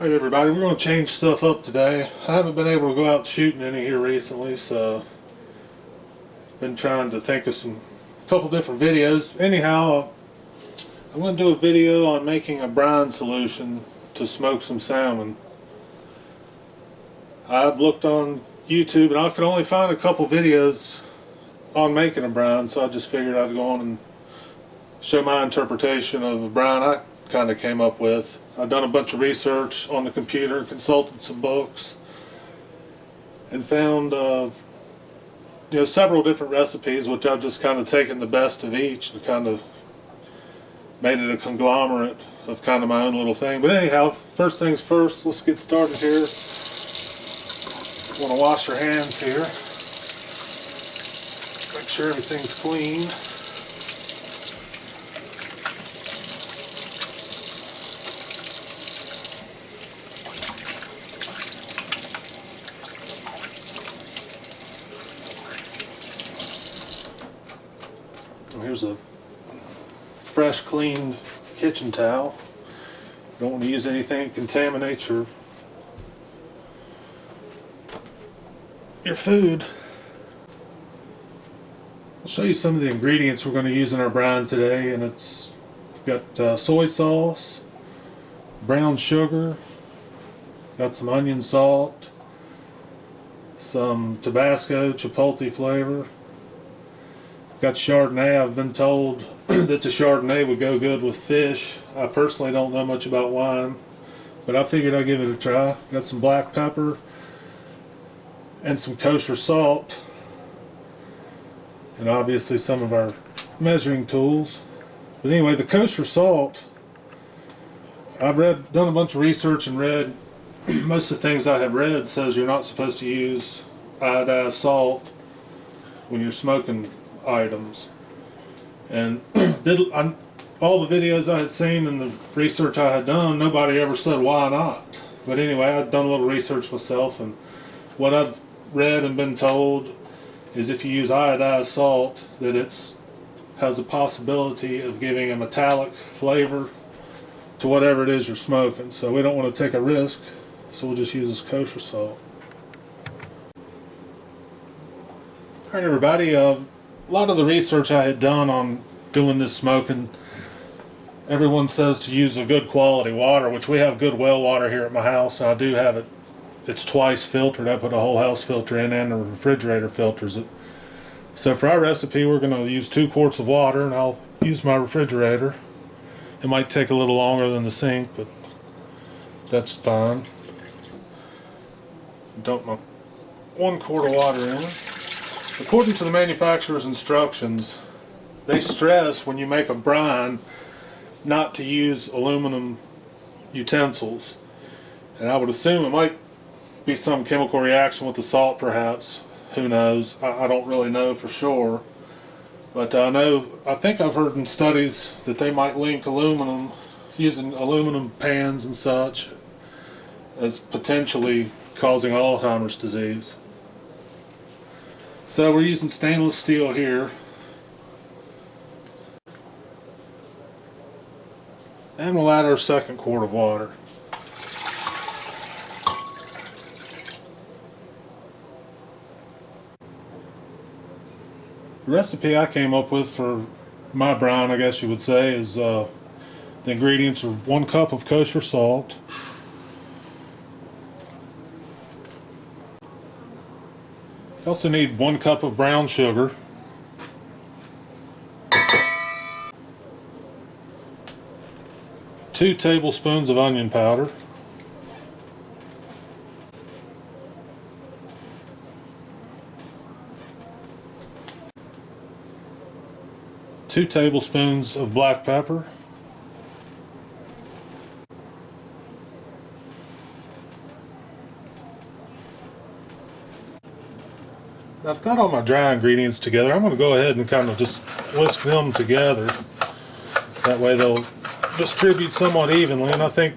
Alright everybody, we're going to change stuff up today. I haven't been able to go out shooting any here recently, so been trying to think of a couple different videos. Anyhow, I'm going to do a video on making a brine solution to smoke some salmon. I've looked on YouTube and I could only find a couple videos on making a brine, so I just figured I'd go on and show my interpretation of a brine I kind of came up with. I've done a bunch of research on the computer, consulted some books, and found several different recipes, which I've just kind of taken the best of each and kind of made it a conglomerate of kind of my own little thing. But anyhow, first things first, let's get started here. Want to wash your hands here. Make sure everything's clean. Here's a fresh, cleaned kitchen towel. You don't want to use anything that contaminates your food. I'll show you some of the ingredients we're going to use in our brine today, and it's got soy sauce, brown sugar, got some onion salt, some tabasco, chipotle flavor. Got Chardonnay. I've been told that the Chardonnay would go good with fish. I personally don't know much about wine, but I figured I'd give it a try. Got some black pepper and some kosher salt, and obviously some of our measuring tools. But anyway, the kosher salt, I've done a bunch of research and read most of the things I have read says you're not supposed to use iodized salt when you're smoking items. And all the videos I had seen and the research I had done, nobody ever said why not. But anyway, I'd done a little research myself, and what I've read and been told is if you use iodized salt, that has a possibility of giving a metallic flavor to whatever it is you're smoking. So we don't want to take a risk, so we'll just use this kosher salt. Alright everybody, a lot of the research I had done on doing this smoking, everyone says to use a good quality water, which we have good well water here at my house, and I do have it. It's twice filtered. I put a whole house filter in and the refrigerator filters it. So for our recipe, we're going to use 2 quarts of water, and I'll use my refrigerator. It might take a little longer than the sink, but that's fine. Dump my 1 quart of water in. According to the manufacturer's instructions, they stress when you make a brine not to use aluminum utensils. And I would assume it might be some chemical reaction with the salt, perhaps. Who knows? I don't really know for sure. But I think I've heard in studies that they might link using aluminum pans and such, as potentially causing Alzheimer's disease. So we're using stainless steel here. And we'll add our 2nd quart of water. The recipe I came up with for my brine, I guess you would say, is the ingredients are 1 cup of kosher salt, you also need 1 cup of brown sugar, 2 tablespoons of onion powder, 2 tablespoons of black pepper, I've got all my dry ingredients together. I'm going to go ahead and kind of just whisk them together. That way they'll distribute somewhat evenly, and I think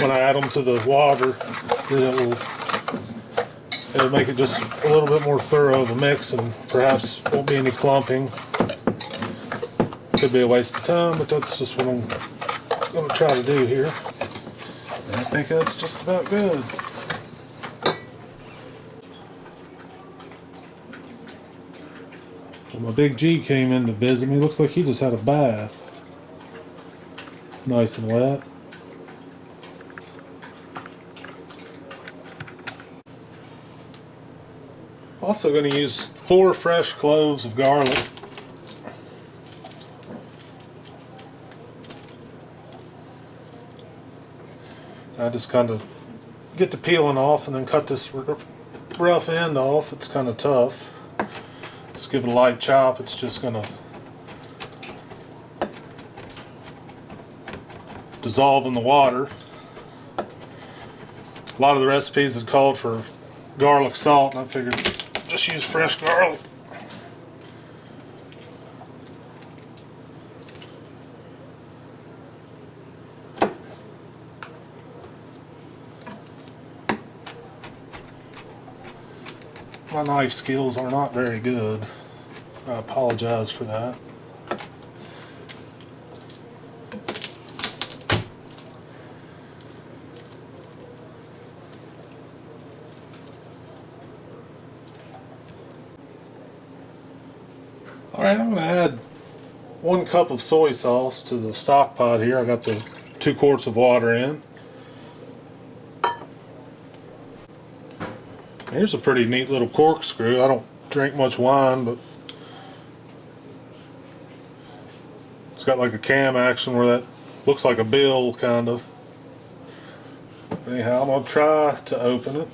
when I add them to the water, it'll make it just a little bit more thorough of a mix, and perhaps won't be any clumping. Could be a waste of time, but that's just what I'm going to try to do here. think that's just about good. Well, my big G came in to visit me. Looks like he just had a bath. Nice and wet. Also going to use 4 fresh cloves of garlic. I just kind of get the peeling off and then cut this rough end off. It's kind of tough. Just give it a light chop. It's just going to dissolve in the water. A lot of the recipes had called for garlic salt, and I figured just use fresh garlic. My knife skills are not very good. I apologize for that. Alright, I'm going to add 1 cup of soy sauce to the stock pot here. I got the 2 quarts of water in. Here's a pretty neat little corkscrew. I don't drink much wine, but it's got like a cam action where that looks like a bill, kind of. Anyhow, I'm going to try to open it.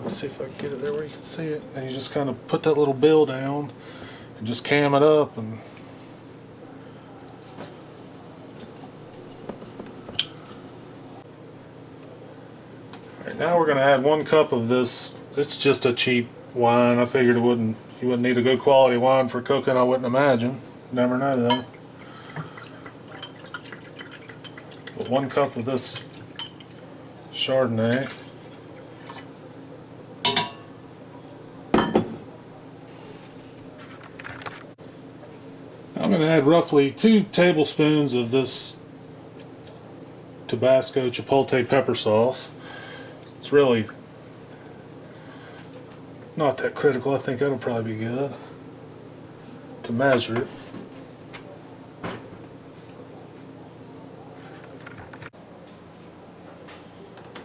Let's see if I can get it there where you can see it. And you just kind of put that little bill down and just cam it up. And right, now we're going to add 1 cup of this. It's just a cheap wine. I figured you wouldn't need a good quality wine for cooking, I wouldn't imagine. Never know though. But 1 cup of this Chardonnay. I'm going to add roughly 2 tablespoons of this tabasco chipotle pepper sauce. It's really not that critical. I think that'll probably be good to measure it.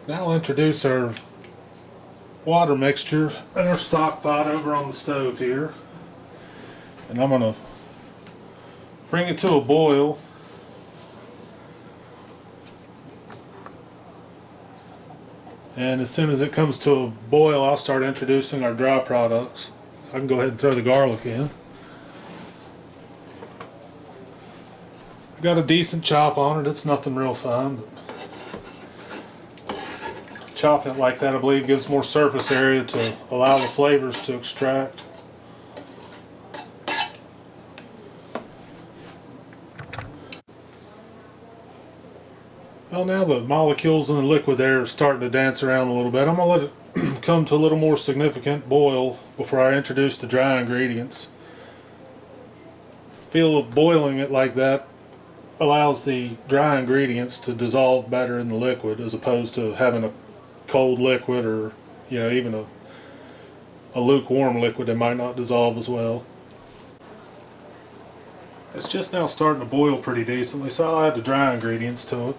Now I'll introduce our water mixture in our stock pot over on the stove here. And I'm going to bring it to a boil. And as soon as it comes to a boil, I'll start introducing our dry products. I can go ahead and throw the garlic in. Got a decent chop on it. It's nothing real fine, but chopping it like that, I believe, gives more surface area to allow the flavors to extract. Well, now the molecules in the liquid there are starting to dance around a little bit. I'm going to let it come to a little more significant boil before I introduce the dry ingredients. Feel of boiling it like that allows the dry ingredients to dissolve better in the liquid, as opposed to having a cold liquid, or even a lukewarm liquid that might not dissolve as well. It's just now starting to boil pretty decently, so I'll add the dry ingredients to it.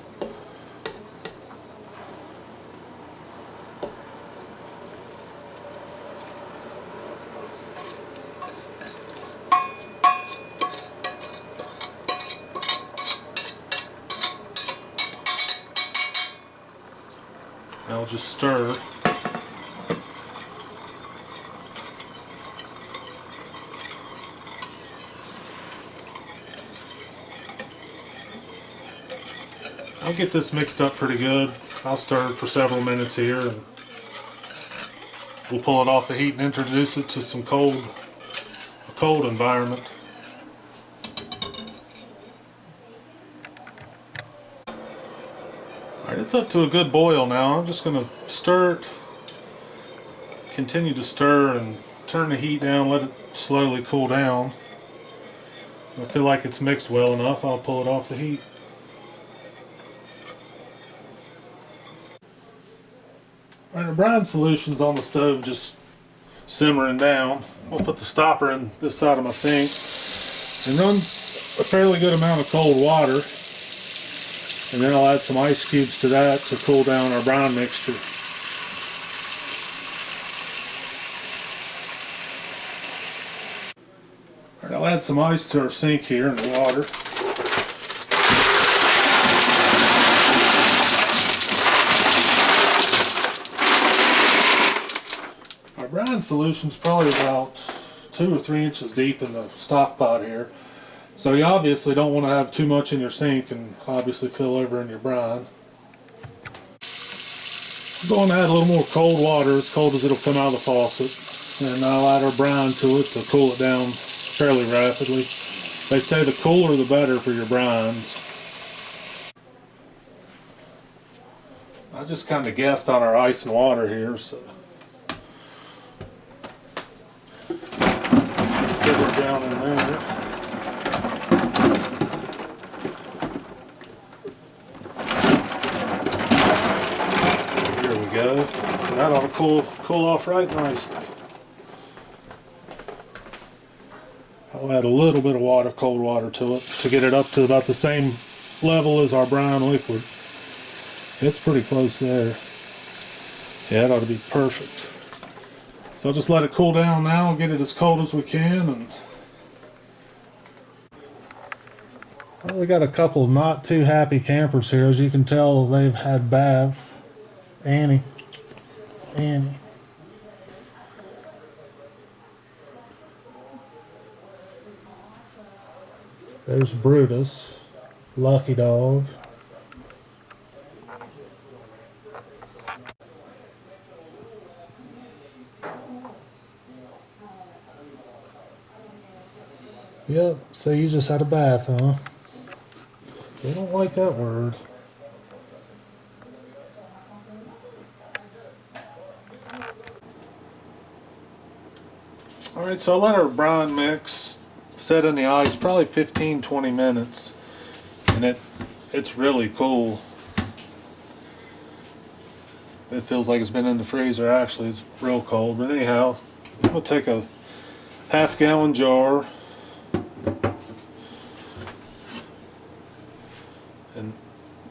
I'll just stir. I'll get this mixed up pretty good. I'll stir it for several minutes here, and we'll pull it off the heat and introduce it to a cold environment. Alright, it's up to a good boil now. I'm just going to stir it, continue to stir and turn the heat down, let it slowly cool down. If I feel like it's mixed well enough, I'll pull it off the heat. Alright, the brine solution's on the stove just simmering down. I'll put the stopper in this side of my sink and run a fairly good amount of cold water. And then I'll add some ice cubes to that to cool down our brine mixture. Alright, I'll add some ice to our sink here in the water. Our brine solution's probably about 2 or 3 inches deep in the stock pot here. So you obviously don't want to have too much in your sink and obviously fill over in your brine. I'm going to add a little more cold water, as cold as it'll come out of the faucet. And I'll add our brine to it to cool it down fairly rapidly. They say the cooler the better for your brines. I just kind of guessed on our ice and water here, so simmer down in there. Here we go. That ought to cool off right nicely. I'll add a little bit of water, cold water to it to get it up to about the same level as our brine liquid. It's pretty close there. Yeah, it ought to be perfect. So I'll just let it cool down now and get it as cold as we can. And well, we got a couple of not too happy campers here. As you can tell, they've had baths. Annie. There's Brutus, Lucky Dog. Yep, so you just had a bath, huh? They don't like that word. Alright, so I'll let our brine mix set in the ice probably 15-20 minutes. And it's really cool. It feels like it's been in the freezer. Actually, it's real cold. But anyhow, we'll take a half-gallon jar and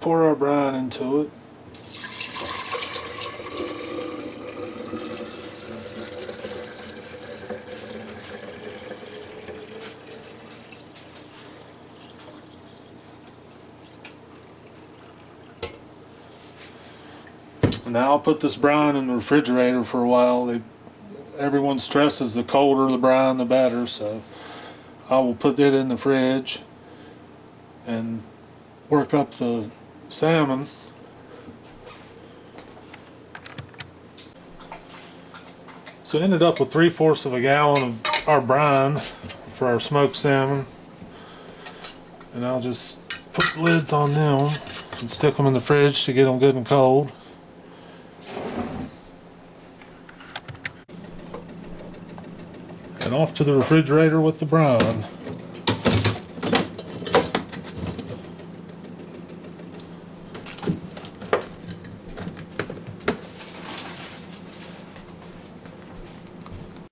pour our brine into it. Now I'll put this brine in the refrigerator for a while. Everyone stresses the colder the brine, the better, so I will put it in the fridge and work up the salmon. So I ended up with 3/4 of a gallon of our brine for our smoked salmon, and I'll just put the lids on them and stick them in the fridge to get them good and cold. And off to the refrigerator with the brine.